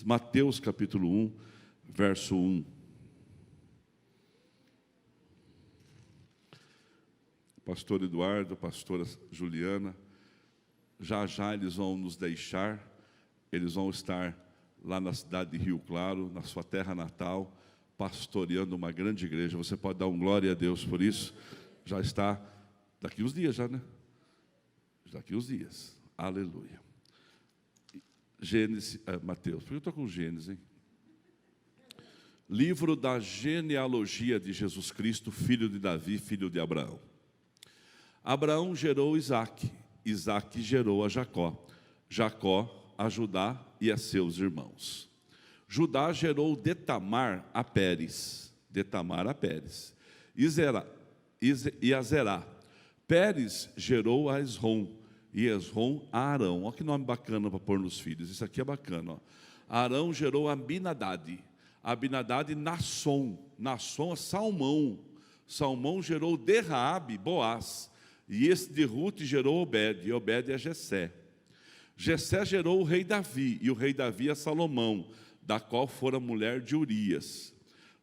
Mateus capítulo 1, verso 1. Pastor Eduardo, pastora Juliana, já eles vão nos deixar, eles vão estar lá na cidade de Rio Claro, na sua terra natal, pastoreando uma grande igreja. Você pode dar um glória a Deus por isso? Já está, daqui uns dias já, né? Daqui uns dias, aleluia. Gênesis, Mateus, por que eu estou com Gênesis, hein? Livro da genealogia de Jesus Cristo, filho de Davi, filho de Abraão. Abraão gerou Isaque, Isaque gerou a Jacó, Jacó a Judá e a seus irmãos. Judá gerou de Tamar a Pérez, e a Zerá. Pérez gerou a Esrom, e Esrom a Arão. Olha que nome bacana para pôr nos filhos, isso aqui é bacana. Ó. Arão gerou a Abinadade, Nasson a Salmão. Salmão gerou de Raabe, Boaz, e esse de Ruth gerou Obed, e Obed é Jessé. Jessé gerou o rei Davi, e o rei Davi é Salomão, da qual fora mulher de Urias.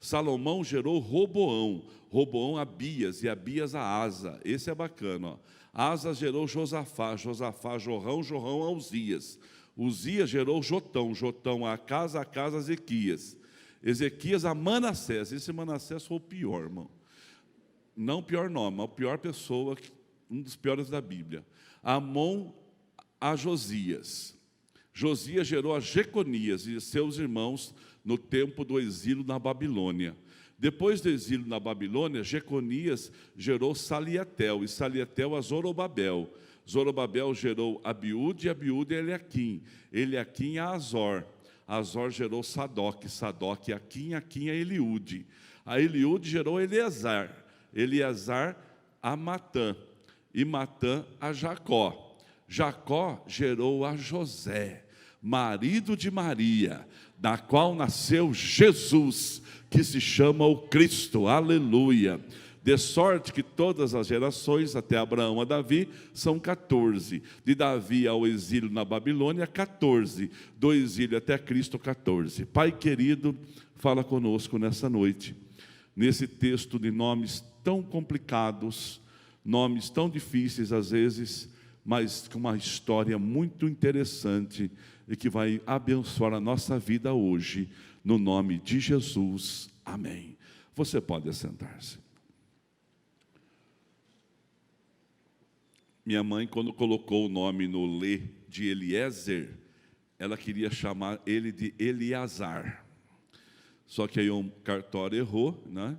Salomão gerou Roboão, Roboão a Abias, e Abias a Asa. Esse é bacana, ó. Asa gerou Josafá, Josafá Jorrão, Jorrão a Uzias. Uzias gerou Jotão, Jotão a casa Ezequias. Ezequias a Manassés. Esse Manassés foi o pior, irmão. Não o pior nome, mas a pior pessoa, um dos piores da Bíblia. Amon a Josias. Josias gerou a Jeconias e seus irmãos no tempo do exílio na Babilônia. Depois do exílio na Babilônia, Jeconias gerou Saliatel, e Saliatel a Zorobabel. Zorobabel gerou Abiúde, e Abiúde a Eliaquim. Eliaquim a Azor. Azor gerou Sadoc, Sadoc a Aquim, Aquim a Eliúde. A Eliúde gerou Eleazar, Eleazar a Matã, e Matã a Jacó. Jacó gerou a José, marido de Maria, da qual nasceu Jesus, que se chama o Cristo, aleluia. De sorte que todas as gerações, até Abraão a Davi, são 14. De Davi ao exílio na Babilônia, 14. Do exílio até Cristo, 14. Pai querido, fala conosco nessa noite, nesse texto de nomes tão complicados, nomes tão difíceis às vezes, mas com uma história muito interessante e que vai abençoar a nossa vida hoje, no nome de Jesus, amém. Você pode assentar-se. Minha mãe, quando colocou o nome no Lê de Eliezer, ela queria chamar ele de Eleazar. Só que aí um cartório errou, né?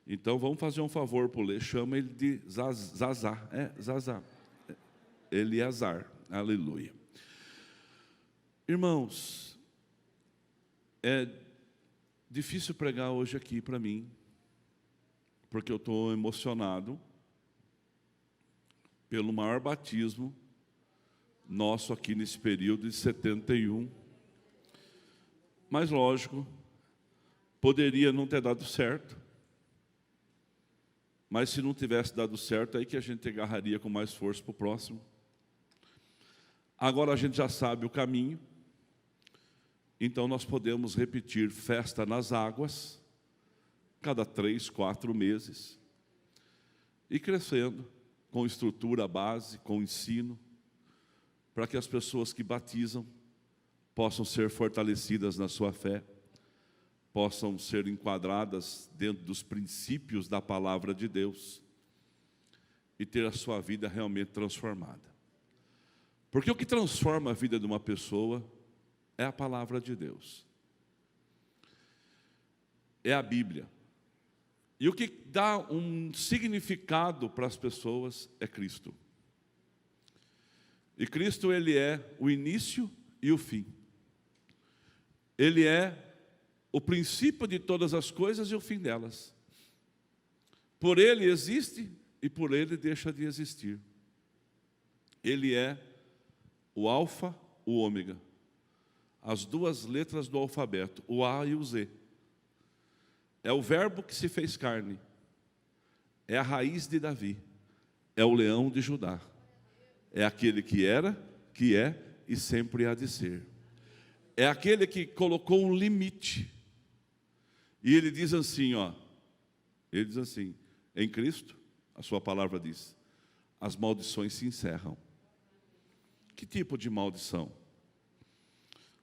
Então vamos fazer um favor para o Lê, chama ele de Zazá. Zazá. Eleazar, aleluia. Irmãos, é difícil pregar hoje aqui para mim, porque eu estou emocionado pelo maior batismo nosso aqui nesse período de 71. Mas lógico, poderia não ter dado certo, mas se não tivesse dado certo, aí que a gente agarraria com mais força para o próximo. Agora a gente já sabe o caminho, então nós podemos repetir festa nas águas, cada 3, 4 meses, e crescendo, com estrutura, base, com ensino, para que as pessoas que batizam possam ser fortalecidas na sua fé, possam ser enquadradas dentro dos princípios da palavra de Deus e ter a sua vida realmente transformada. Porque o que transforma a vida de uma pessoa é a palavra de Deus, é a Bíblia. E o que dá um significado para as pessoas é Cristo. E Cristo, Ele é o início e o fim. Ele é o princípio de todas as coisas e o fim delas. Por Ele existe e por Ele deixa de existir. Ele é o alfa, o ômega. As duas letras do alfabeto, o A e o Z. É o verbo que se fez carne. É a raiz de Davi. É o leão de Judá. É aquele que era, que é e sempre há de ser. é aquele que colocou um limite. E ele diz assim, ele diz assim, em Cristo, a sua palavra diz, as maldições se encerram. Que tipo de maldição?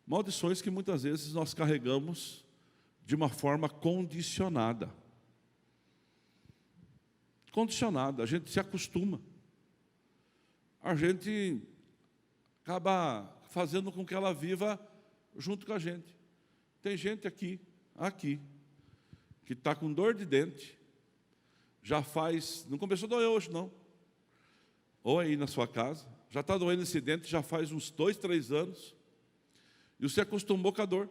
Maldições que muitas vezes nós carregamos de uma forma condicionada. Condicionada, a gente se acostuma. A gente acaba fazendo com que ela viva junto com a gente. Tem gente aqui, que está com dor de dente, já faz, não começou a doer hoje não, ou aí na sua casa, já está doendo esse dente já faz uns 2, 3 anos, e você acostumou com a dor.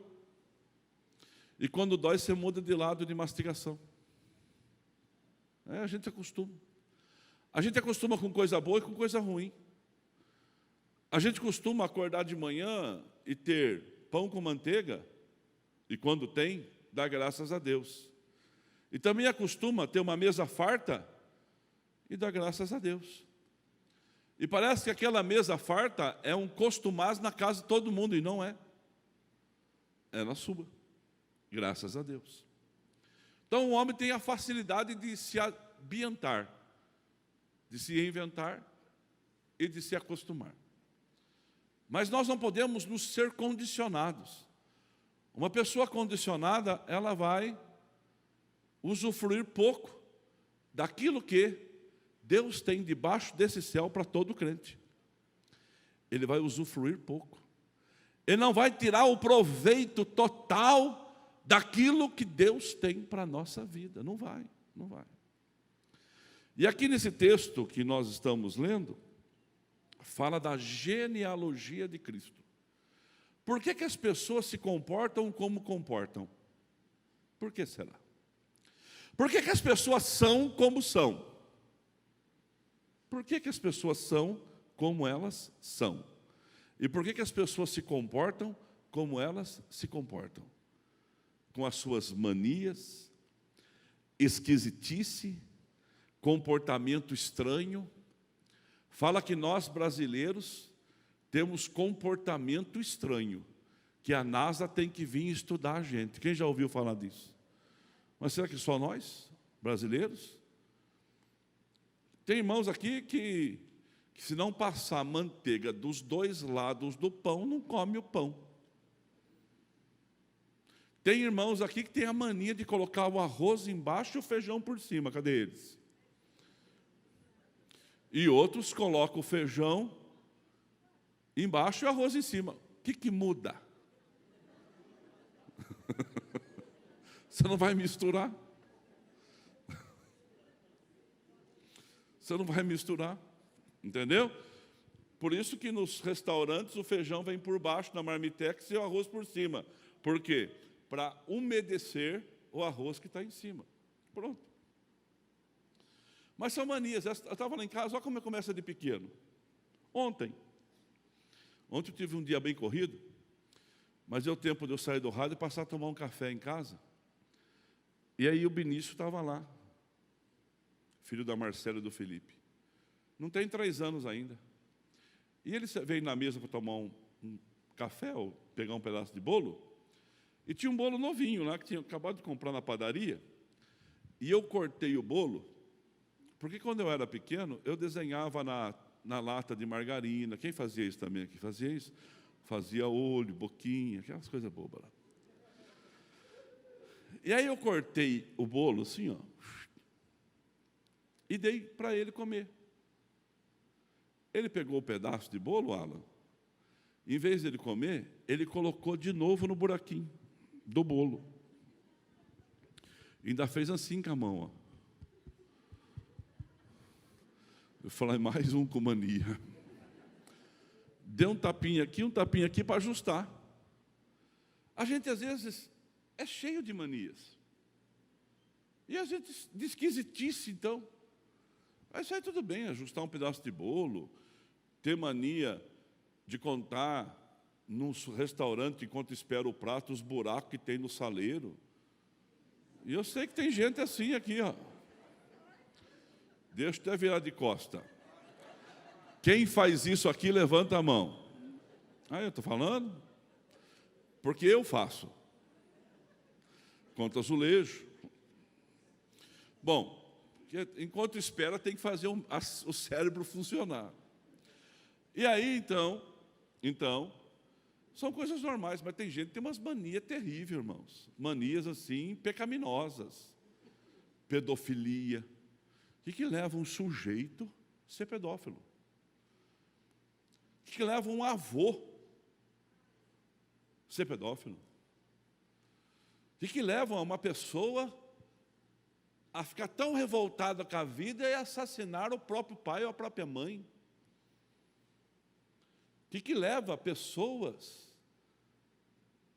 E quando dói, você muda de lado de mastigação. A gente acostuma. A gente acostuma com coisa boa e com coisa ruim. A gente costuma acordar de manhã e ter pão com manteiga, e quando tem, dá graças a Deus. E também acostuma ter uma mesa farta e dá graças a Deus. E parece que aquela mesa farta é um costumaz na casa de todo mundo, e não é. É na sua, graças a Deus. Então o homem tem a facilidade de se ambientar, de se reinventar e de se acostumar. Mas nós não podemos nos ser condicionados. Uma pessoa condicionada, ela vai usufruir pouco daquilo que Deus tem debaixo desse céu para todo crente. Ele vai usufruir pouco. Ele não vai tirar o proveito total daquilo que Deus tem para a nossa vida. Não vai, não vai. E aqui nesse texto que nós estamos lendo, fala da genealogia de Cristo. Por que as pessoas se comportam como comportam? Por que será? Por que as pessoas são como são? Por que as pessoas são como elas são? E por que as pessoas se comportam como elas se comportam? Com as suas manias, esquisitice, comportamento estranho. Fala que nós brasileiros temos comportamento estranho, que a NASA tem que vir estudar a gente. Quem já ouviu falar disso? Mas será que só nós, brasileiros? Tem irmãos aqui que se não passar manteiga dos dois lados do pão, não come o pão. Tem irmãos aqui que tem a mania de colocar o arroz embaixo e o feijão por cima. Cadê eles? E outros colocam o feijão embaixo e o arroz em cima. O que muda? Você não vai misturar? Você não vai misturar, entendeu? Por isso que nos restaurantes o feijão vem por baixo na marmitex e o arroz por cima. Por quê? Para umedecer o arroz que está em cima. Pronto. Mas são manias. Eu estava lá em casa, olha como começa de pequeno. Ontem eu tive um dia bem corrido, mas deu tempo de eu sair do rádio e passar a tomar um café em casa. E aí o Benício estava lá, filho da Marcela e do Felipe. Não tem 3 anos ainda. E ele veio na mesa para tomar um café, ou pegar um pedaço de bolo, e tinha um bolo novinho lá, que tinha acabado de comprar na padaria, e eu cortei o bolo, porque quando eu era pequeno, eu desenhava na lata de margarina. Quem fazia isso também aqui? Fazia isso? Fazia olho, boquinha, aquelas coisas bobas lá. E aí eu cortei o bolo assim, e dei para ele comer. Ele pegou o pedaço de bolo, Alan, em vez de ele comer, ele colocou de novo no buraquinho do bolo. E ainda fez assim com a mão, Eu falei, mais um com mania. Deu um tapinha aqui para ajustar. A gente, às vezes, é cheio de manias. E a gente de esquisitice, então. Mas aí tudo bem, ajustar um pedaço de bolo, ter mania de contar num restaurante, enquanto espera o prato, os buracos que tem no saleiro. E eu sei que tem gente assim aqui, Deixa eu até virar de costa. Quem faz isso aqui, levanta a mão. Eu estou falando? porque eu faço. Contra azulejo. Bom, enquanto espera, tem que fazer o cérebro funcionar. E aí, então, são coisas normais, mas tem gente que tem umas manias terríveis, irmãos. Manias, assim, pecaminosas. Pedofilia. O que leva um sujeito a ser pedófilo? O que leva um avô a ser pedófilo? O que leva uma pessoa a ficar tão revoltada com a vida e assassinar o próprio pai ou a própria mãe? O que leva pessoas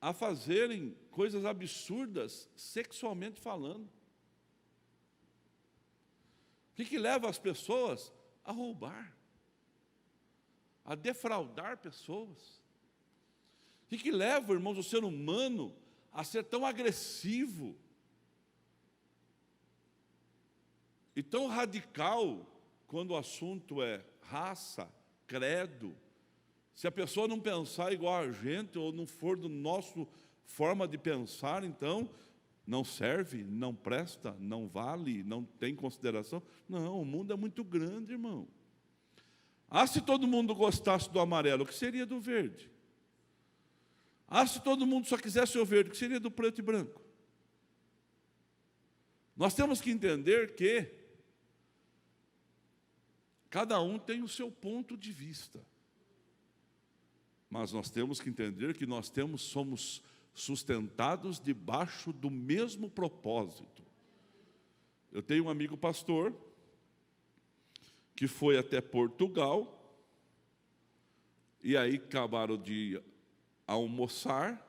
a fazerem coisas absurdas sexualmente falando? O que leva as pessoas a roubar, a defraudar pessoas? O que leva, irmãos, o ser humano a ser tão agressivo e tão radical quando o assunto é raça, credo? Se a pessoa não pensar igual a gente ou não for do nosso forma de pensar, então não serve, não presta, não vale, não tem consideração. Não, o mundo é muito grande, irmão. Se todo mundo gostasse do amarelo, o que seria do verde? Se todo mundo só quisesse o verde, o que seria do preto e branco? Nós temos que entender que cada um tem o seu ponto de vista. Mas nós temos que entender que somos sustentados debaixo do mesmo propósito. Eu tenho um amigo pastor que foi até Portugal e aí acabaram de almoçar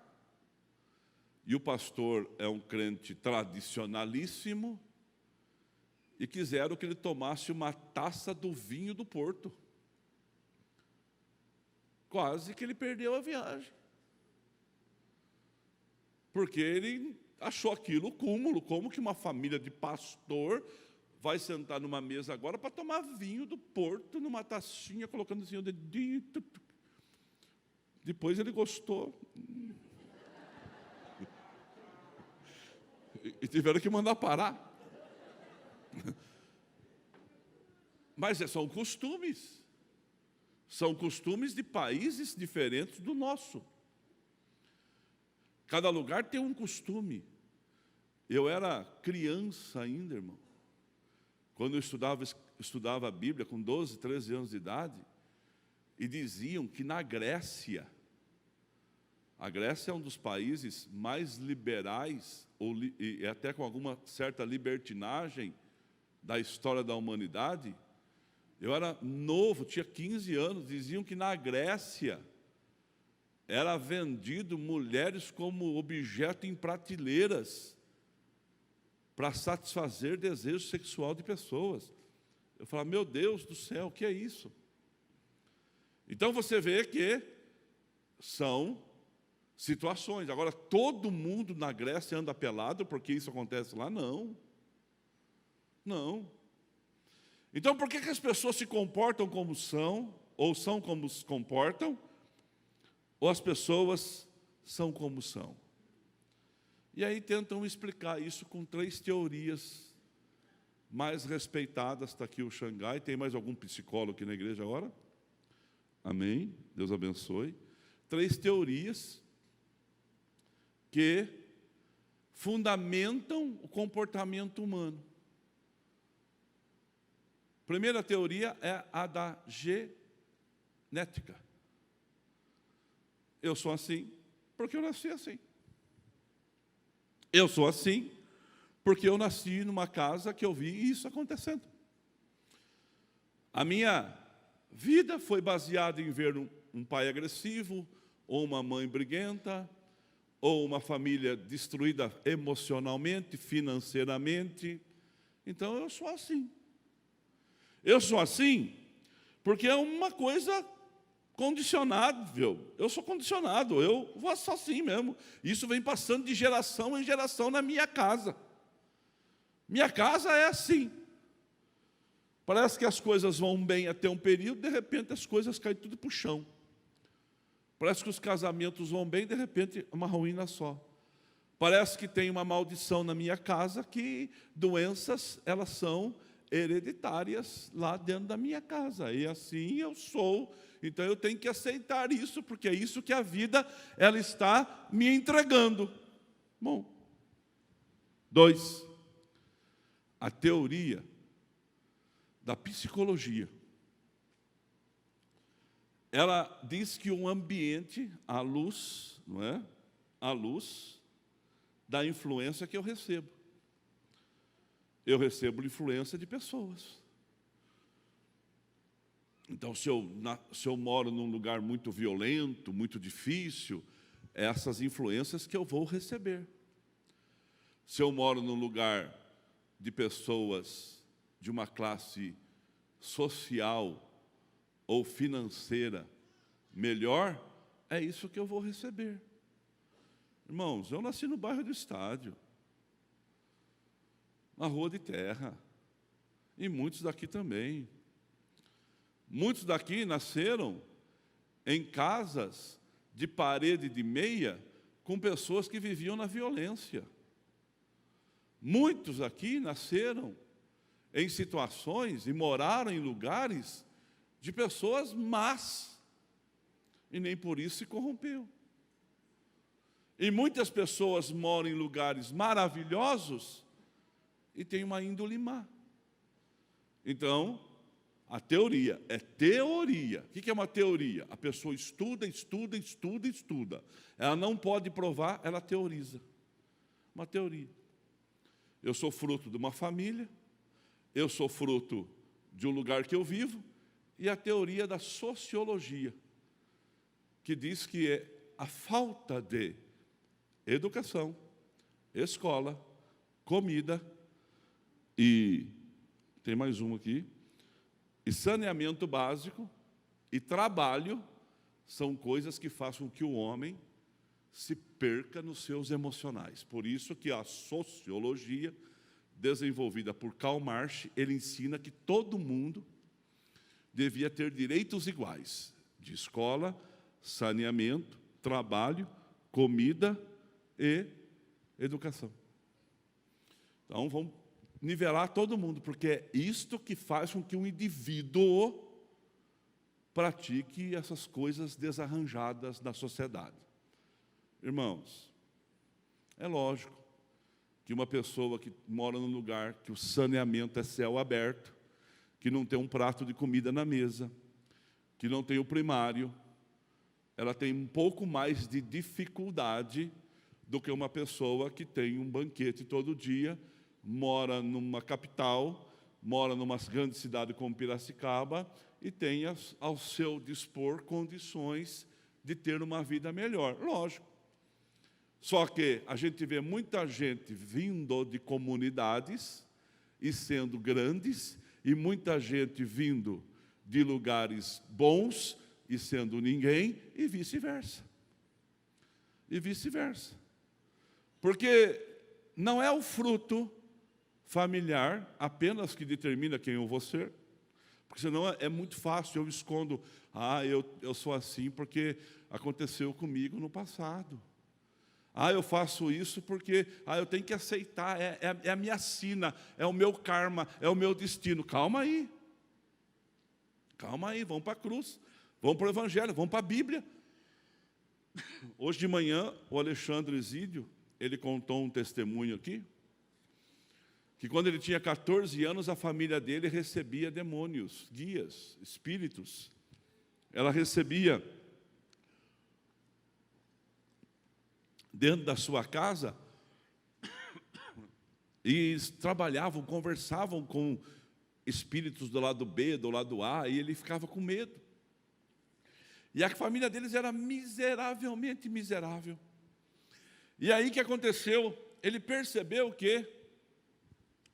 e o pastor é um crente tradicionalíssimo e quiseram que ele tomasse uma taça do vinho do Porto. Quase que ele perdeu a viagem. Porque ele achou aquilo cúmulo. Como que uma família de pastor vai sentar numa mesa agora para tomar vinho do Porto, numa tacinha, colocando assim o dedinho. Depois ele gostou. E tiveram que mandar parar. Mas são costumes. São costumes de países diferentes do nosso. Cada lugar tem um costume. Eu era criança ainda, irmão. Quando eu estudava a Bíblia, com 12, 13 anos de idade, e diziam que na Grécia, a Grécia é um dos países mais liberais, e até com alguma certa libertinagem da história da humanidade. Eu era novo, tinha 15 anos, diziam que na Grécia era vendido mulheres como objeto em prateleiras para satisfazer desejo sexual de pessoas. Eu falava, meu Deus do céu, o que é isso? Então você vê que são situações. Agora, todo mundo na Grécia anda pelado porque isso acontece lá? Não. Não. Então, por que as pessoas se comportam como são, ou são como se comportam, ou as pessoas são como são? E aí tentam explicar isso com 3 teorias mais respeitadas. Está aqui o Xangai. Tem mais algum psicólogo aqui na igreja agora? Amém? Deus abençoe. 3 teorias que fundamentam o comportamento humano. Primeira teoria é a da genética. Eu sou assim porque eu nasci assim. Eu sou assim porque eu nasci numa casa que eu vi isso acontecendo. A minha vida foi baseada em ver um pai agressivo, ou uma mãe briguenta, ou uma família destruída emocionalmente, financeiramente. Então eu sou assim. Eu sou assim porque é uma coisa condicionável. Eu sou condicionado, eu vou só assim mesmo. Isso vem passando de geração em geração na minha casa. Minha casa é assim. Parece que as coisas vão bem até um período, de repente as coisas caem tudo para o chão. Parece que os casamentos vão bem, de repente, uma ruína só. Parece que tem uma maldição na minha casa, que doenças, elas são hereditárias lá dentro da minha casa. E assim eu sou. Então eu tenho que aceitar isso, porque é isso que a vida, ela está me entregando. Bom. 2. A teoria da psicologia. Ela diz que o ambiente, a luz, não é? A luz da influência que eu recebo. Eu recebo influência de pessoas. Então, se eu moro num lugar muito violento, muito difícil, é essas influências que eu vou receber. Se eu moro num lugar de pessoas de uma classe social ou financeira melhor, é isso que eu vou receber. Irmãos, eu nasci no bairro do Estádio, na Rua de Terra, e muitos daqui também. Muitos daqui nasceram em casas de parede de meia com pessoas que viviam na violência. Muitos aqui nasceram em situações e moraram em lugares de pessoas más, e nem por isso se corrompeu. E muitas pessoas moram em lugares maravilhosos e têm uma índole má. Então, a teoria é teoria. O que é uma teoria? A pessoa estuda. Ela não pode provar, ela teoriza. Uma teoria. Eu sou fruto de uma família, eu sou fruto de um lugar que eu vivo, e a teoria da sociologia, que diz que é a falta de educação, escola, comida e, tem mais um aqui, e saneamento básico e trabalho são coisas que fazem com que o homem se perca nos seus emocionais. Por isso que a sociologia, desenvolvida por Karl Marx, ele ensina que todo mundo devia ter direitos iguais, de escola, saneamento, trabalho, comida e educação. Então, vamos nivelar todo mundo, porque é isto que faz com que um indivíduo pratique essas coisas desarranjadas na sociedade. Irmãos, é lógico que uma pessoa que mora num lugar que o saneamento é céu aberto, que não tem um prato de comida na mesa, que não tem o primário, ela tem um pouco mais de dificuldade do que uma pessoa que tem um banquete todo dia, mora numa capital, mora numa grande cidade como Piracicaba e tem ao seu dispor condições de ter uma vida melhor. Lógico. Só que a gente vê muita gente vindo de comunidades e sendo grandes, e muita gente vindo de lugares bons e sendo ninguém, e vice-versa. E vice-versa. Porque não é o fruto familiar apenas que determina quem eu vou ser, porque senão é muito fácil, eu escondo, eu sou assim porque aconteceu comigo no passado. Eu faço isso porque eu tenho que aceitar, é a minha sina, é o meu karma, é o meu destino. Calma aí, vamos para a cruz, vamos para o Evangelho, vamos para a Bíblia. Hoje de manhã, o Alexandre Zídio, ele contou um testemunho aqui, que quando ele tinha 14 anos, a família dele recebia demônios, guias, espíritos. Ela recebia dentro da sua casa e trabalhavam, conversavam com espíritos do lado B, do lado A, e ele ficava com medo. E a família deles era miseravelmente miserável. E aí o que aconteceu? Ele percebeu que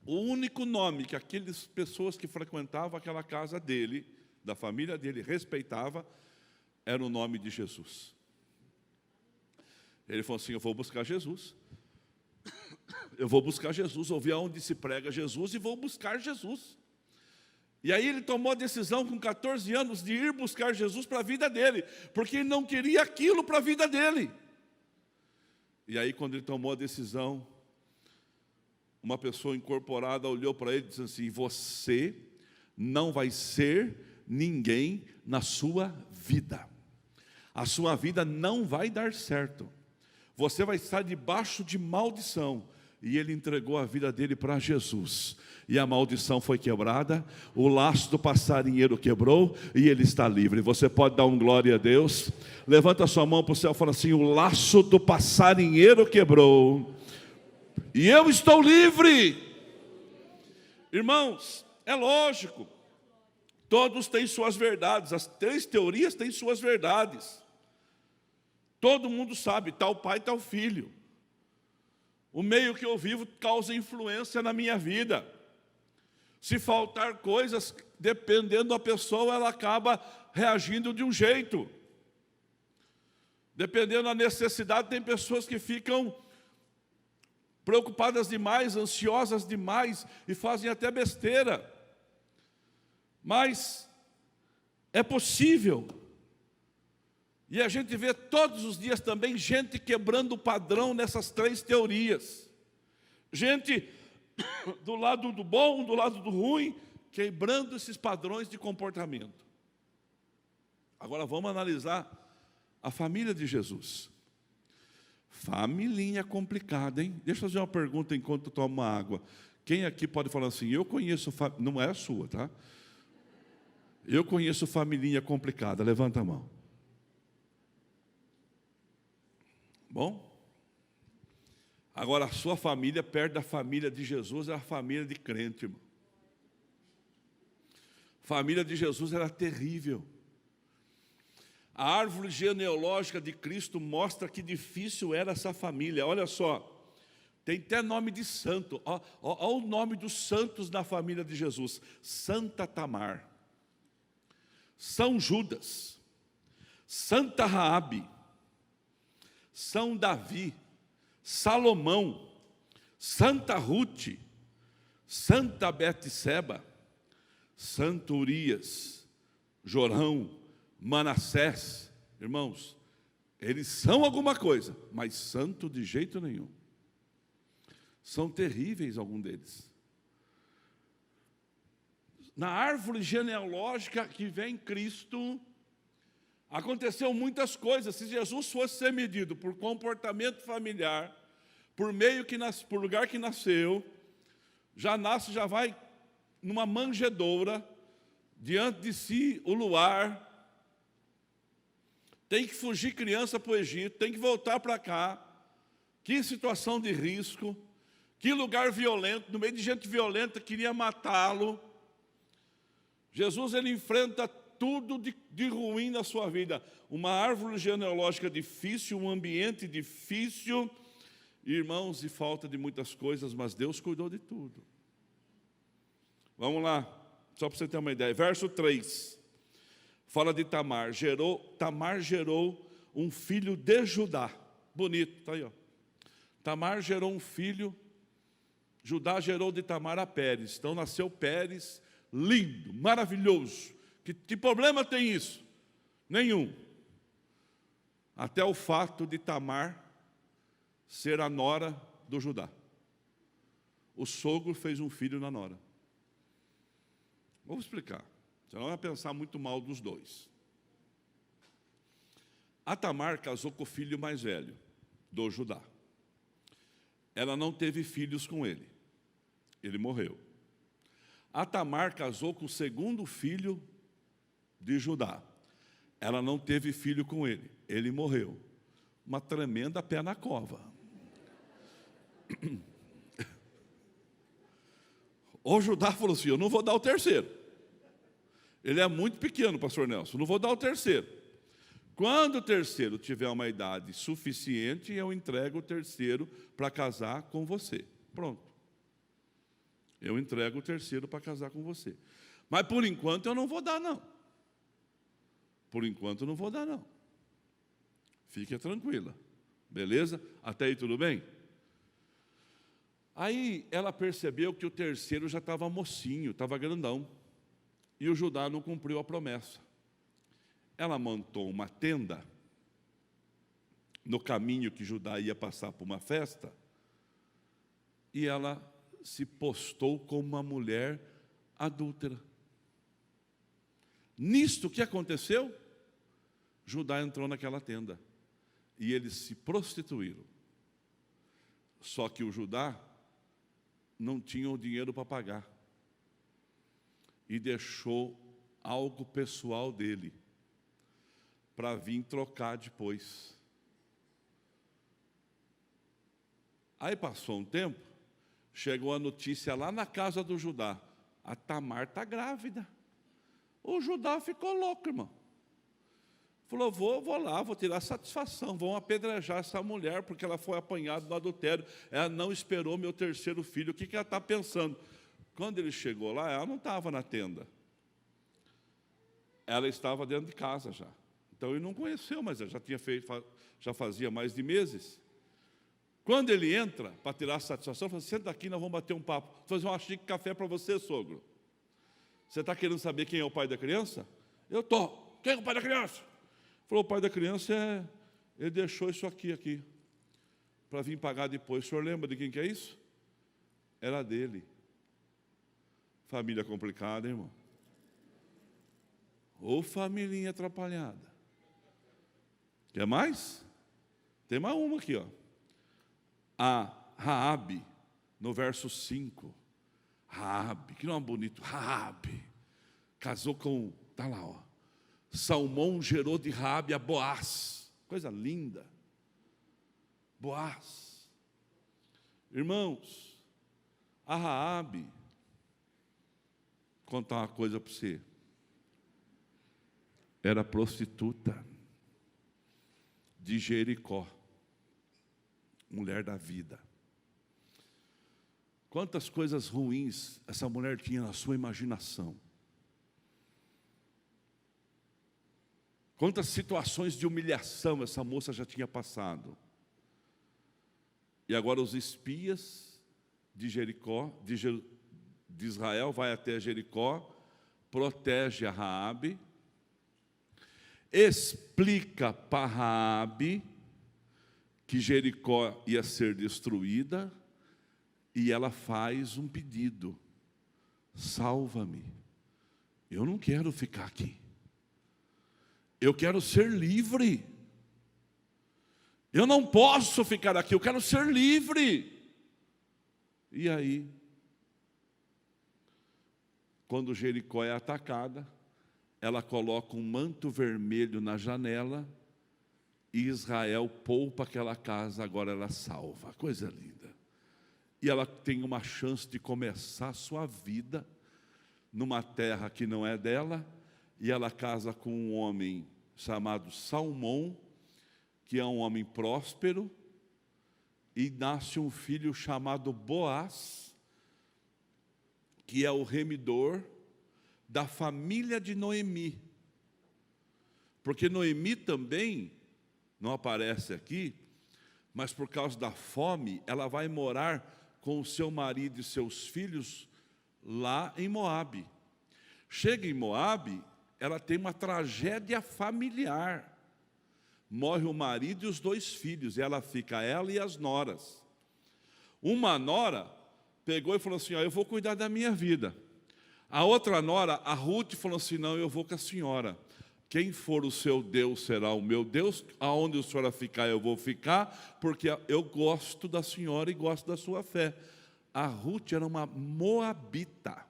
o único nome que aquelas pessoas que frequentavam aquela casa dele, da família dele, respeitava, era o nome de Jesus. Ele falou assim, eu vou buscar Jesus. Eu vou buscar Jesus, ouvir aonde se prega Jesus e vou buscar Jesus. E aí ele tomou a decisão com 14 anos de ir buscar Jesus para a vida dele, porque ele não queria aquilo para a vida dele. E aí quando ele tomou a decisão, uma pessoa incorporada olhou para ele e disse assim: você não vai ser ninguém na sua vida. A sua vida não vai dar certo. Você vai estar debaixo de maldição. E ele entregou a vida dele para Jesus. E a maldição foi quebrada, o laço do passarinheiro quebrou e ele está livre. Você pode dar um glória a Deus? Levanta a sua mão para o céu e fala assim: o laço do passarinheiro quebrou e eu estou livre. Irmãos, é lógico, todos têm suas verdades, as 3 teorias têm suas verdades. Todo mundo sabe, tal pai, tal filho. O meio que eu vivo causa influência na minha vida. Se faltar coisas, dependendo da pessoa, ela acaba reagindo de um jeito. Dependendo da necessidade, tem pessoas que ficam preocupadas demais, ansiosas demais e fazem até besteira. Mas é possível. E a gente vê todos os dias também gente quebrando o padrão nessas 3 teorias. Gente do lado do bom, do lado do ruim, quebrando esses padrões de comportamento. Agora vamos analisar a família de Jesus. Familinha complicada, hein? Deixa eu fazer uma pergunta enquanto tomo uma água. Quem aqui pode falar assim: eu conheço, não é a sua, tá? Eu conheço familinha complicada, levanta a mão. Bom? Agora, a sua família, perto da família de Jesus, é a família de crente, irmão. A família de Jesus era terrível. A árvore genealógica de Cristo mostra que difícil era essa família. Olha só, tem até nome de santo. Olha o nome dos santos da família de Jesus: Santa Tamar, São Judas, Santa Raabe, São Davi, Salomão, Santa Ruth, Santa Betseba, Santo Urias, Jorão, Manassés. Irmãos, eles são alguma coisa, mas santo de jeito nenhum. São terríveis alguns deles. Na árvore genealógica que vem Cristo, aconteceu muitas coisas. Se Jesus fosse ser medido por comportamento familiar, por lugar que nasceu, já nasce, já vai numa manjedoura, diante de si o luar, tem que fugir criança para o Egito, tem que voltar para cá. Que situação de risco, que lugar violento, no meio de gente violenta, queria matá-lo. Jesus, ele enfrenta tudo de ruim na sua vida. Uma árvore genealógica difícil, um ambiente difícil, irmãos, e falta de muitas coisas, mas Deus cuidou de tudo. Vamos lá, só para você ter uma ideia. Verso 3, fala de Tamar. Tamar gerou um filho de Judá. Bonito, está aí, ó. Tamar gerou um filho, Judá gerou de Tamar a Pérez. Então nasceu Pérez, lindo, maravilhoso. Que problema tem isso? Nenhum. Até o fato de Tamar ser a nora do Judá. O sogro fez um filho na nora. Vou explicar. Você não vai pensar muito mal dos dois. A Tamar casou com o filho mais velho do Judá. Ela não teve filhos com ele. Ele morreu. A Tamar casou com o segundo filho de Judá. Ela não teve filho com ele. Ele morreu. Uma tremenda pé na cova. O Judá falou assim: eu não vou dar o terceiro. Ele é muito pequeno, pastor Nelson, não vou dar o terceiro. Quando o terceiro tiver uma idade suficiente, eu entrego o terceiro para casar com você. Pronto. Eu entrego o terceiro para casar com você. Mas por enquanto eu não vou dar, não. Por enquanto eu não vou dar, não. Fique tranquila. Beleza? Até aí tudo bem? Aí ela percebeu que o terceiro já estava mocinho, estava grandão. E o Judá não cumpriu a promessa. Ela montou uma tenda no caminho que Judá ia passar por uma festa, e ela se postou como uma mulher adúltera. Nisto, o que aconteceu? Judá entrou naquela tenda e eles se prostituíram. Só que o Judá não tinha o dinheiro para pagar e deixou algo pessoal dele para vir trocar depois. Aí passou um tempo, chegou a notícia lá na casa do Judá: a Tamar está grávida. O Judá ficou louco, irmão. Falou: vou lá, vou tirar satisfação, vão apedrejar essa mulher, porque ela foi apanhada no adultério, ela não esperou meu terceiro filho. O que ela está pensando? Quando ele chegou lá, ela não estava na tenda, ela estava dentro de casa já. Então ele não conheceu, mas ela já fazia mais de meses. Quando ele entra para tirar satisfação, fala: senta aqui, nós vamos bater um papo, vou fazer uma xícara de café para você, sogro. Você está querendo saber quem é o pai da criança? Eu estou. Quem é o pai da criança? Falou: o pai da criança ele deixou isso aqui, para vir pagar depois. O senhor lembra de quem que é isso? Era dele. Família complicada, hein, irmão? Ou familhinha atrapalhada. Quer mais? Tem mais uma aqui, ó. A Raabe, no verso 5. Raabe, que nome bonito, Raabe. Casou com, está lá, ó. Salmão gerou de Raabe a Boaz. Coisa linda. Boaz. Irmãos, a Raabe, vou contar uma coisa para você. Era prostituta de Jericó. Mulher da vida. Quantas coisas ruins essa mulher tinha na sua imaginação. Quantas situações de humilhação essa moça já tinha passado. E agora os espias de Jericó, de Israel, vai até Jericó, protege a Raabe, explica para Raabe que Jericó ia ser destruída, e ela faz um pedido: salva-me, eu não quero ficar aqui, eu quero ser livre, eu não posso ficar aqui, eu quero ser livre. E aí, quando Jericó é atacada, ela coloca um manto vermelho na janela, e Israel poupa aquela casa, agora ela salva. Coisa linda. E ela tem uma chance de começar a sua vida numa terra que não é dela, e ela casa com um homem chamado Salmão, que é um homem próspero, e nasce um filho chamado Boaz, que é o remidor da família de Noemi. Porque Noemi também não aparece aqui, mas por causa da fome, ela vai morar com o seu marido e seus filhos lá em Moabe. Chega em Moabe, ela tem uma tragédia familiar. Morre o marido e os 2 filhos, e ela fica, ela e as noras. Uma nora pegou e falou assim: ó, eu vou cuidar da minha vida. A outra nora, a Ruth, falou assim: não, eu vou com a senhora. Quem for o seu Deus será o meu Deus, aonde a senhora ficar eu vou ficar, porque eu gosto da senhora e gosto da sua fé. A Ruth era uma moabita,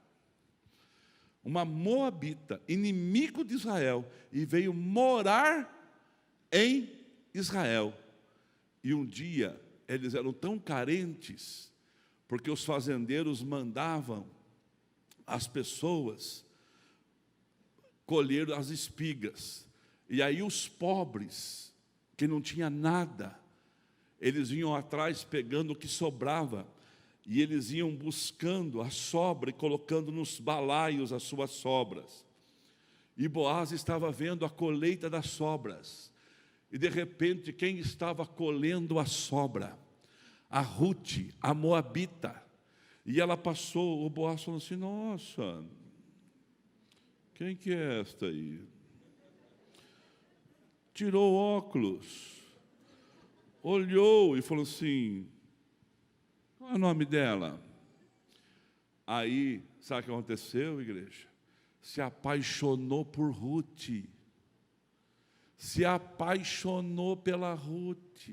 inimigo de Israel, e veio morar em Israel. E um dia, eles eram tão carentes, porque os fazendeiros mandavam as pessoas colher as espigas, e aí os pobres, que não tinham nada, eles iam atrás pegando o que sobrava, e eles iam buscando a sobra e colocando nos balaios as suas sobras. E Boaz estava vendo a colheita das sobras, e de repente quem estava colhendo a sobra? A Ruth, a moabita. E ela passou, o Boaz falou assim: nossa, Quem que é esta aí? Tirou o óculos, olhou e falou assim, qual é o nome dela? Aí, sabe o que aconteceu, igreja? Se apaixonou por Ruth. Se apaixonou pela Ruth.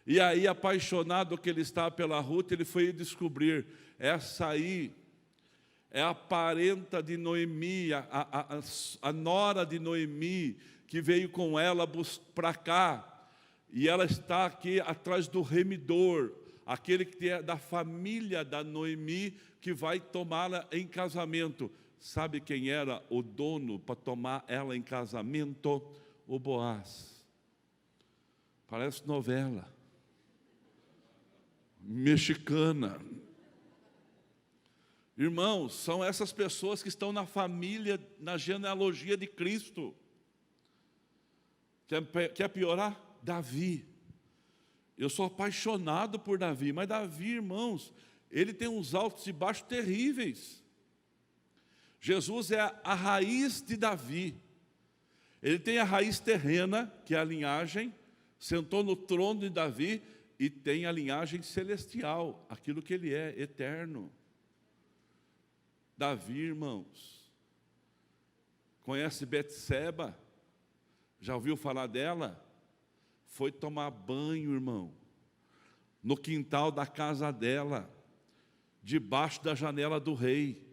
E aí, apaixonado que ele estava pela Ruth, ele foi descobrir, essa aí é a parenta de Noemi, a nora de Noemi, que veio com ela para cá, e ela está aqui atrás do remidor, aquele que é da família da Noemi, que vai tomá-la em casamento. Sabe quem era o dono para tomar ela em casamento? O Boaz. Parece novela mexicana. Irmãos, são essas pessoas que estão na família, na genealogia de Cristo. Quer piorar? Davi. Eu sou apaixonado por Davi, mas Davi, irmãos, ele tem uns altos e baixos terríveis. Jesus é a raiz de Davi. Ele tem a raiz terrena, que é a linhagem, sentou no trono de Davi, e tem a linhagem celestial, aquilo que ele é, eterno. Davi, irmãos, conhece Betseba? Já ouviu falar dela? Foi tomar banho, irmão, no quintal da casa dela, debaixo da janela do rei.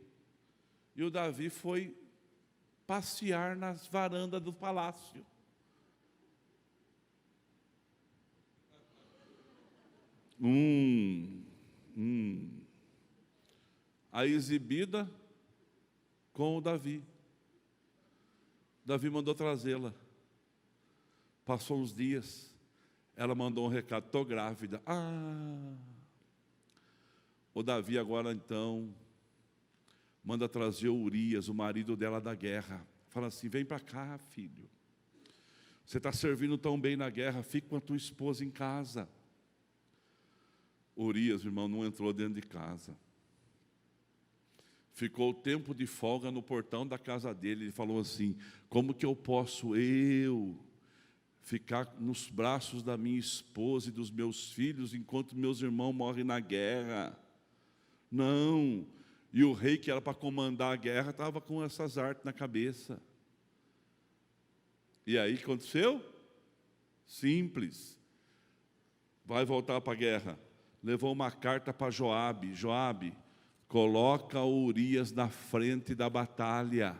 E o Davi foi passear nas varandas do palácio. A exibida com o Davi. Davi mandou trazê-la. Passou uns dias, ela mandou um recado, estou grávida. O Davi agora então manda trazer o Urias, o marido dela da guerra. Fala assim, vem para cá, filho. Você está servindo tão bem na guerra, fica com a tua esposa em casa. Urias, irmão, não entrou dentro de casa. Ficou o tempo de folga no portão da casa dele. Ele falou assim, como que eu posso ficar nos braços da minha esposa e dos meus filhos enquanto meus irmãos morrem na guerra? Não. E o rei que era para comandar a guerra estava com essas artes na cabeça. E aí o que aconteceu? Simples. Vai voltar para a guerra. Levou uma carta para Joabe. Joabe, coloca o Urias na frente da batalha.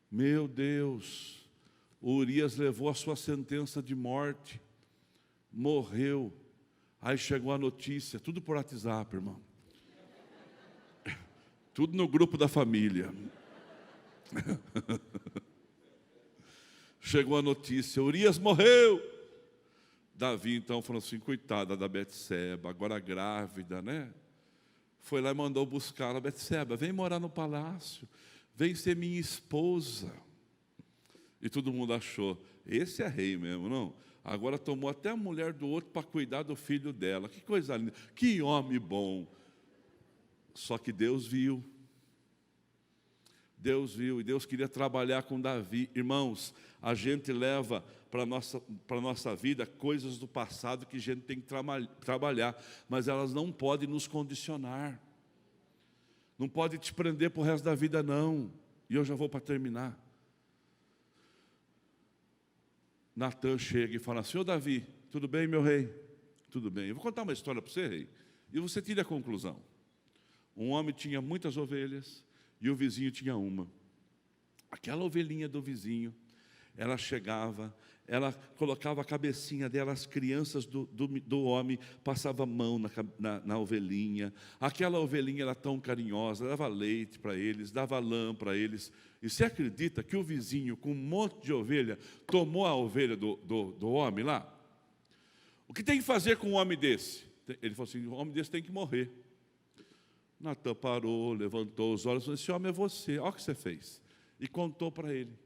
Meu Deus, o Urias levou a sua sentença de morte, morreu. Aí chegou a notícia, tudo por WhatsApp, irmão. Tudo no grupo da família. Chegou a notícia, Urias morreu. Davi então falou assim, coitada da Betseba, agora grávida, né? Foi lá e mandou buscar a Betseba, vem morar no palácio, vem ser minha esposa. E todo mundo achou, esse é rei mesmo, não? Agora tomou até a mulher do outro para cuidar do filho dela. Que coisa linda, que homem bom. Só que Deus viu. Deus viu, e Deus queria trabalhar com Davi. Irmãos, a gente leva para a nossa vida coisas do passado que a gente tem que trabalhar, mas elas não podem nos condicionar. Não pode te prender para o resto da vida, não. E eu já vou para terminar. Natan chega e fala assim, ô Davi, tudo bem, meu rei? Tudo bem. Eu vou contar uma história para você, rei, e você tira a conclusão. Um homem tinha muitas ovelhas, e o vizinho tinha uma. Aquela ovelhinha do vizinho, ela chegava, ela colocava a cabecinha dela, as crianças do homem passavam a mão na ovelhinha. Aquela ovelhinha era tão carinhosa, dava leite para eles, dava lã para eles. E você acredita que o vizinho, com um monte de ovelha, tomou a ovelha do homem lá? O que tem que fazer com um homem desse? Ele falou assim, o homem desse tem que morrer. Natan parou, levantou os olhos e falou, esse homem é você, olha o que você fez. E contou para ele.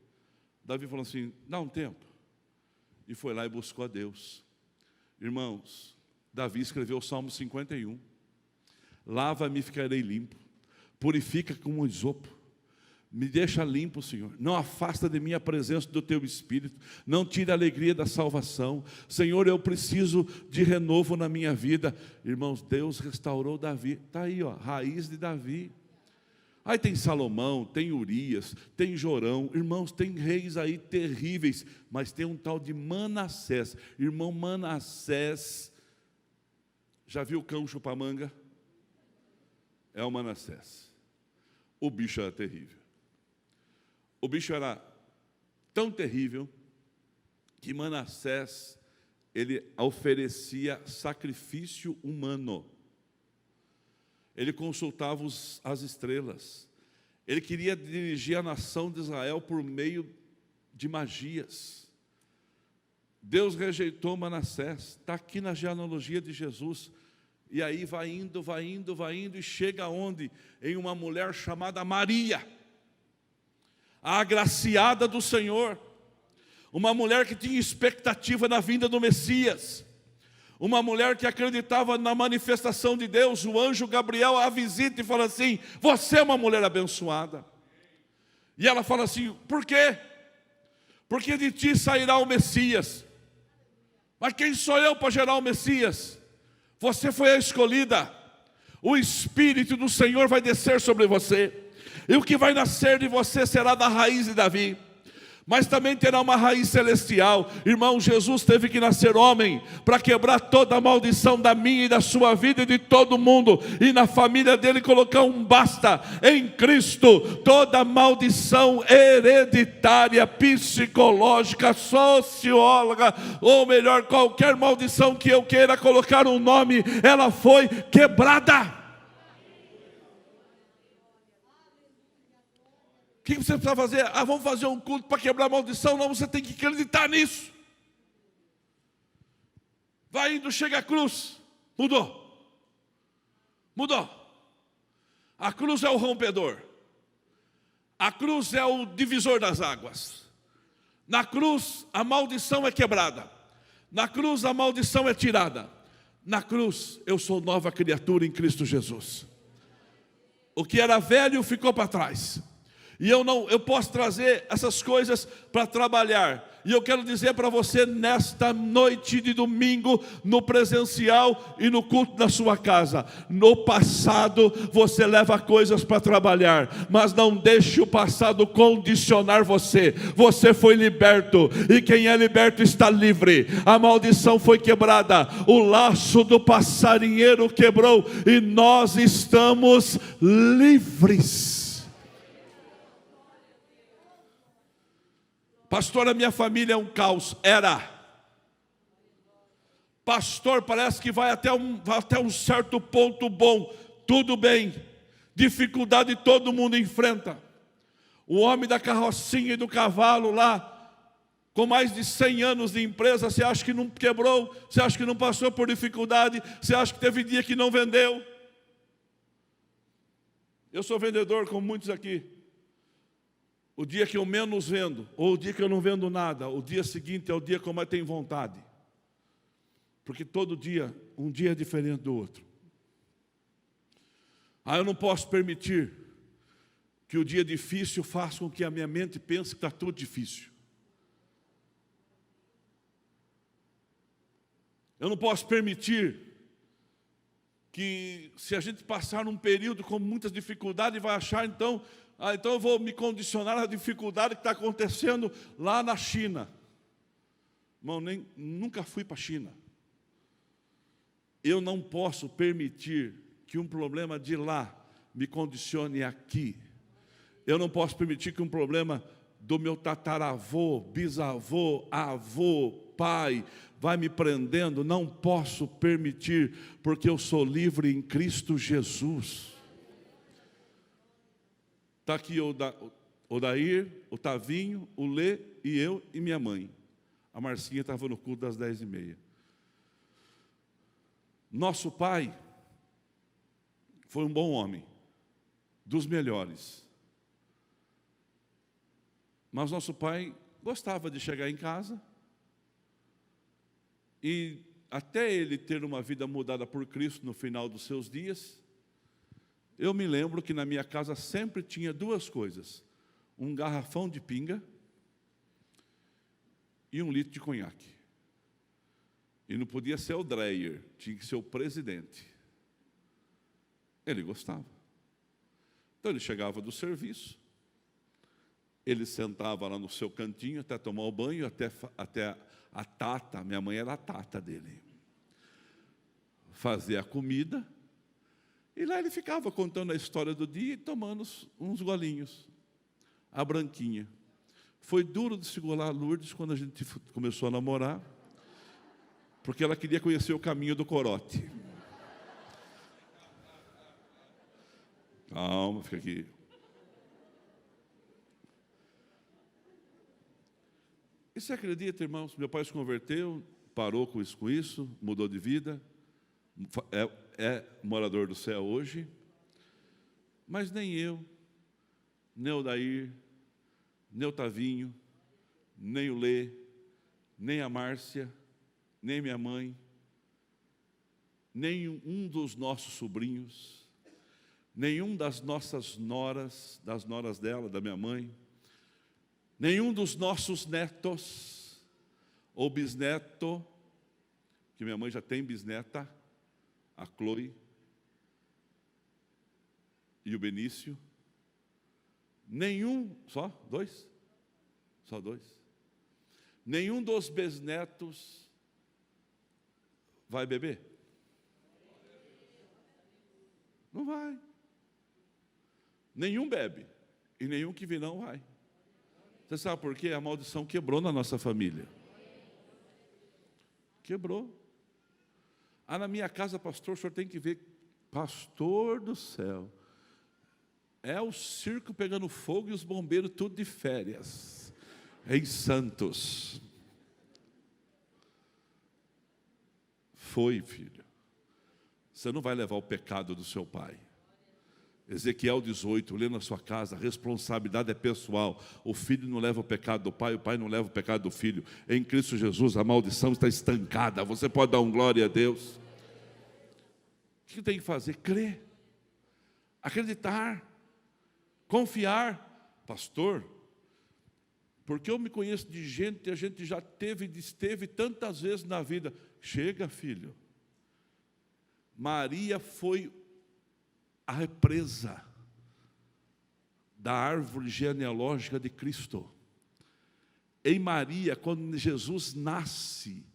Davi falou assim, dá um tempo. E foi lá e buscou a Deus. Irmãos, Davi escreveu o Salmo 51. Lava-me e ficarei limpo. Purifica como um isopo. Me deixa limpo, Senhor. Não afasta de mim a presença do Teu Espírito. Não tire a alegria da salvação. Senhor, eu preciso de renovo na minha vida. Irmãos, Deus restaurou Davi. Está aí, ó, raiz de Davi. Aí tem Salomão, tem Urias, tem Jorão. Irmãos, tem reis aí terríveis. Mas tem um tal de Manassés. Irmão, Manassés. Já viu o cão chupamanga? É o Manassés. O bicho era terrível. O bicho era tão terrível que Manassés, ele oferecia sacrifício humano. Ele consultava as estrelas. Ele queria dirigir a nação de Israel por meio de magias. Deus rejeitou Manassés. Está aqui na genealogia de Jesus. E aí vai indo, e chega aonde? Em uma mulher chamada Maria, a agraciada do Senhor, uma mulher que tinha expectativa na vinda do Messias, uma mulher que acreditava na manifestação de Deus. O anjo Gabriel a visita e fala assim: você é uma mulher abençoada. E ela fala assim: por quê? Porque de ti sairá o Messias. Mas quem sou eu para gerar o Messias? Você foi a escolhida. O Espírito do Senhor vai descer sobre você. E o que vai nascer de você será da raiz de Davi. Mas também terá uma raiz celestial. Irmão, Jesus teve que nascer homem para quebrar toda a maldição da minha e da sua vida e de todo mundo. E na família dele colocar um basta em Cristo. Toda maldição hereditária, psicológica, socióloga, ou melhor, qualquer maldição que eu queira colocar um nome, ela foi quebrada. O que você precisa fazer? Vamos fazer um culto para quebrar a maldição? Não, você tem que acreditar nisso. Vai indo, chega a cruz. Mudou. A cruz é o rompedor. A cruz é o divisor das águas. Na cruz a maldição é quebrada. Na cruz a maldição é tirada. Na cruz eu sou nova criatura em Cristo Jesus. O que era velho ficou para trás. E eu posso trazer essas coisas para trabalhar. E eu quero dizer para você nesta noite de domingo, no presencial e no culto da sua casa: no passado você leva coisas para trabalhar, mas não deixe o passado condicionar você. Você foi liberto, e quem é liberto está livre. A maldição foi quebrada, o laço do passarinheiro quebrou, e nós estamos livres. Pastor, a minha família é um caos. Era. Pastor, parece que vai até um certo ponto bom. Tudo bem. Dificuldade todo mundo enfrenta. O homem da carrocinha e do cavalo lá, com mais de 100 anos de empresa, você acha que não quebrou? Você acha que não passou por dificuldade? Você acha que teve dia que não vendeu? Eu sou vendedor, como muitos aqui. O dia que eu menos vendo, ou o dia que eu não vendo nada, o dia seguinte é o dia que eu mais tenho vontade. Porque todo dia, um dia é diferente do outro. Eu não posso permitir que o dia difícil faça com que a minha mente pense que está tudo difícil. Eu não posso permitir que, se a gente passar um período com muitas dificuldades, vai achar então eu vou me condicionar à dificuldade que está acontecendo lá na China. Irmão, nunca fui para a China. Eu não posso permitir que um problema de lá me condicione aqui. Eu não posso permitir que um problema do meu tataravô, bisavô, avô, pai, vai me prendendo. Não posso permitir, porque eu sou livre em Cristo Jesus. Está aqui o Dair, o Tavinho, o Lê e eu e minha mãe. A Marcinha estava no culto das 10h30. Nosso pai foi um bom homem, dos melhores. Mas nosso pai gostava de chegar em casa e, até ele ter uma vida mudada por Cristo no final dos seus dias, eu me lembro que na minha casa sempre tinha duas coisas: um garrafão de pinga e 1 litro de conhaque. E não podia ser o Dreyer, tinha que ser o presidente. Ele gostava. Então ele chegava do serviço, ele sentava lá no seu cantinho até tomar o banho, até a tata, minha mãe era a tata dele, fazia a comida, e lá ele ficava contando a história do dia e tomando uns golinhos. A branquinha. Foi duro de segurar a Lourdes quando a gente começou a namorar, porque ela queria conhecer o caminho do corote. Calma, fica aqui. E você acredita, irmãos? Meu pai se converteu, parou com isso, mudou de vida, é morador do céu hoje, mas nem eu, nem o Dair, nem o Tavinho, nem o Lê, nem a Márcia, nem minha mãe, nem um dos nossos sobrinhos, nenhum das nossas noras, das noras dela, da minha mãe, nenhum dos nossos netos, ou bisneto, que minha mãe já tem bisneta, a Chloe e o Benício, nenhum, só dois? Só dois. Nenhum dos bisnetos vai beber? Não vai. Nenhum bebe, e nenhum que virão vai. Você sabe por quê? A maldição quebrou na nossa família. Quebrou. Na minha casa, pastor, o senhor tem que ver, pastor do céu, é o circo pegando fogo e os bombeiros tudo de férias, em Santos. Foi, filho. Você não vai levar o pecado do seu pai. Ezequiel 18, lê na sua casa, a responsabilidade é pessoal. O filho não leva o pecado do pai, o pai não leva o pecado do filho. Em Cristo Jesus, a maldição está estancada. Você pode dar glória a Deus. O que tem que fazer? Crer, acreditar, confiar. Pastor, porque eu me conheço de gente, a gente já teve e esteve tantas vezes na vida. Chega, filho. Maria foi a represa da árvore genealógica de Cristo. Em Maria, quando Jesus nasce,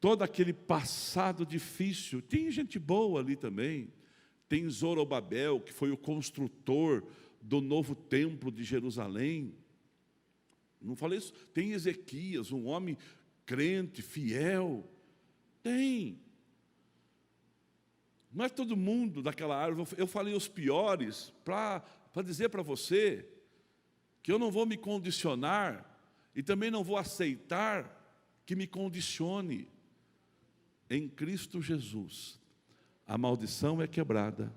todo aquele passado difícil, tem gente boa ali também, tem Zorobabel, que foi o construtor do novo templo de Jerusalém, não falei isso, tem Ezequias, um homem crente, fiel, tem. Não é todo mundo daquela árvore. Eu falei os piores para dizer para você que eu não vou me condicionar e também não vou aceitar que me condicione. Em Cristo Jesus, a maldição é quebrada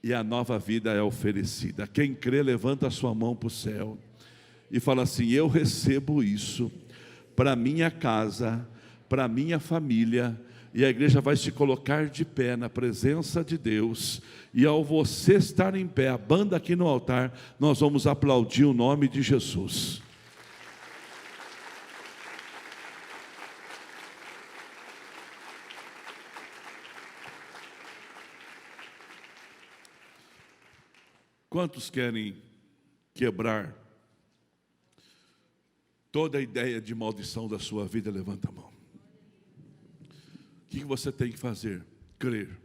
e a nova vida é oferecida. Quem crê, levanta a sua mão para o céu e fala assim: eu recebo isso para minha casa, para minha família. E a igreja vai se colocar de pé na presença de Deus. E ao você estar em pé, a banda aqui no altar, nós vamos aplaudir o nome de Jesus. Quantos querem quebrar toda a ideia de maldição da sua vida? Levanta a mão. O que você tem que fazer? Crer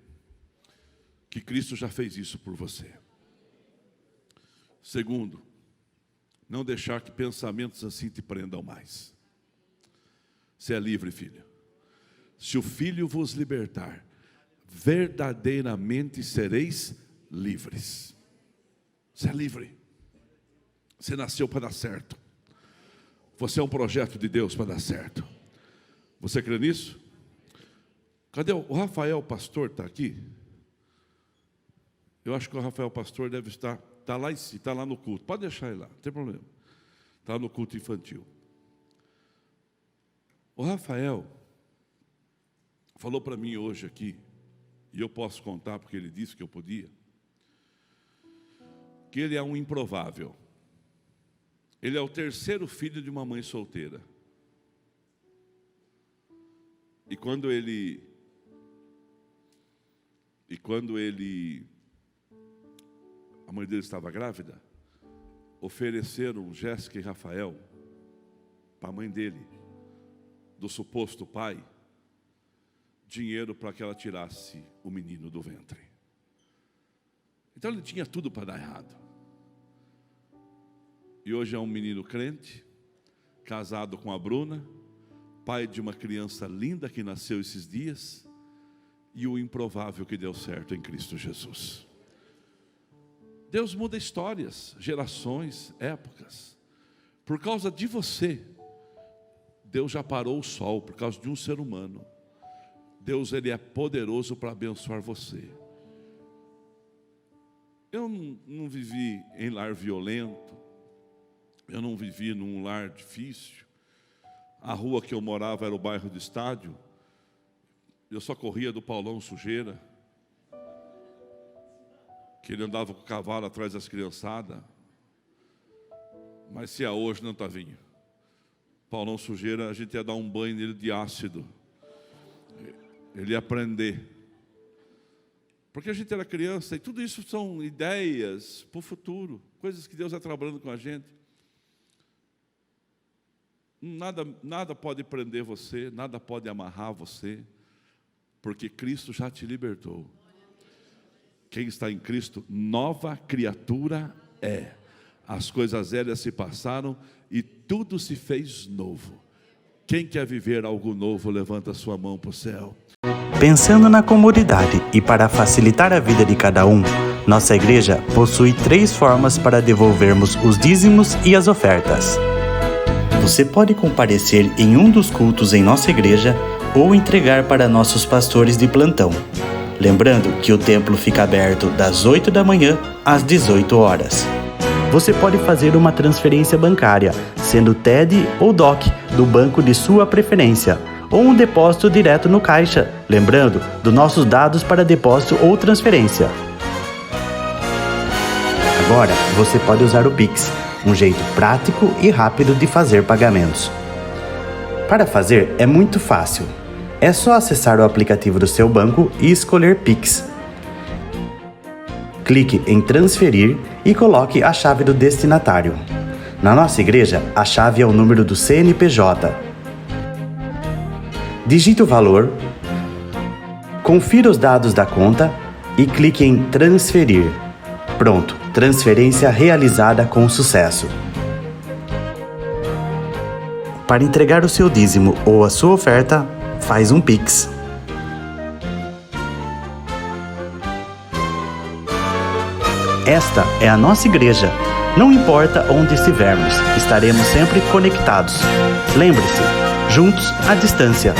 que Cristo já fez isso por você. Segundo, não deixar que pensamentos assim te prendam mais. Você é livre, filho. Se o Filho vos libertar, verdadeiramente sereis livres. Você é livre. Você nasceu para dar certo. Você é um projeto de Deus para dar certo. Você crê nisso? Cadê o Rafael pastor? Está aqui? Eu acho que o Rafael pastor deve estar lá em si, está lá no culto. Pode deixar ele lá, não tem problema. Está no culto infantil. O Rafael falou para mim hoje aqui, e eu posso contar porque ele disse que eu podia, que ele é um improvável. Ele é o terceiro filho de uma mãe solteira. E quando a mãe dele estava grávida, ofereceram Jéssica e Rafael para a mãe dele, do suposto pai, dinheiro para que ela tirasse o menino do ventre. Então ele tinha tudo para dar errado. E hoje é um menino crente, casado com a Bruna, pai de uma criança linda que nasceu esses dias, e o improvável que deu certo em Cristo Jesus. Deus muda histórias, gerações, épocas. Por causa de você, Deus já parou o sol, por causa de um ser humano. Deus, Ele é poderoso para abençoar você. Eu não vivi em lar violento, eu não vivi num lar difícil. A rua que eu morava era o bairro do Estádio. Eu só corria do Paulão Sujeira, que ele andava com o cavalo atrás das criançadas. Mas se é hoje, não, Tavinho. Paulão Sujeira, a gente ia dar um banho nele de ácido. Ele ia aprender. Porque a gente era criança, e tudo isso são ideias para o futuro, coisas que Deus está trabalhando com a gente. Nada pode prender você, nada pode amarrar você, porque Cristo já te libertou. Quem está em Cristo, nova criatura é. As coisas velhas se passaram e tudo se fez novo. Quem quer viver algo novo, levanta a sua mão para o céu. Pensando na comodidade e para facilitar a vida de cada um, nossa igreja possui 3 formas para devolvermos os dízimos e as ofertas. Você pode comparecer em um dos cultos em nossa igreja ou entregar para nossos pastores de plantão. Lembrando que o templo fica aberto das 8 da manhã às 18 horas. Você pode fazer uma transferência bancária, sendo TED ou DOC, do banco de sua preferência, ou um depósito direto no caixa, lembrando dos nossos dados para depósito ou transferência. Agora, você pode usar o Pix, um jeito prático e rápido de fazer pagamentos. Para fazer, é muito fácil. É só acessar o aplicativo do seu banco e escolher Pix. Clique em transferir e coloque a chave do destinatário. Na nossa igreja, a chave é o número do CNPJ. Digite o valor, confira os dados da conta e clique em transferir. Pronto, transferência realizada com sucesso. Para entregar o seu dízimo ou a sua oferta, faz um Pix. Esta é a nossa igreja. Não importa onde estivermos, estaremos sempre conectados. Lembre-se, juntos à distância.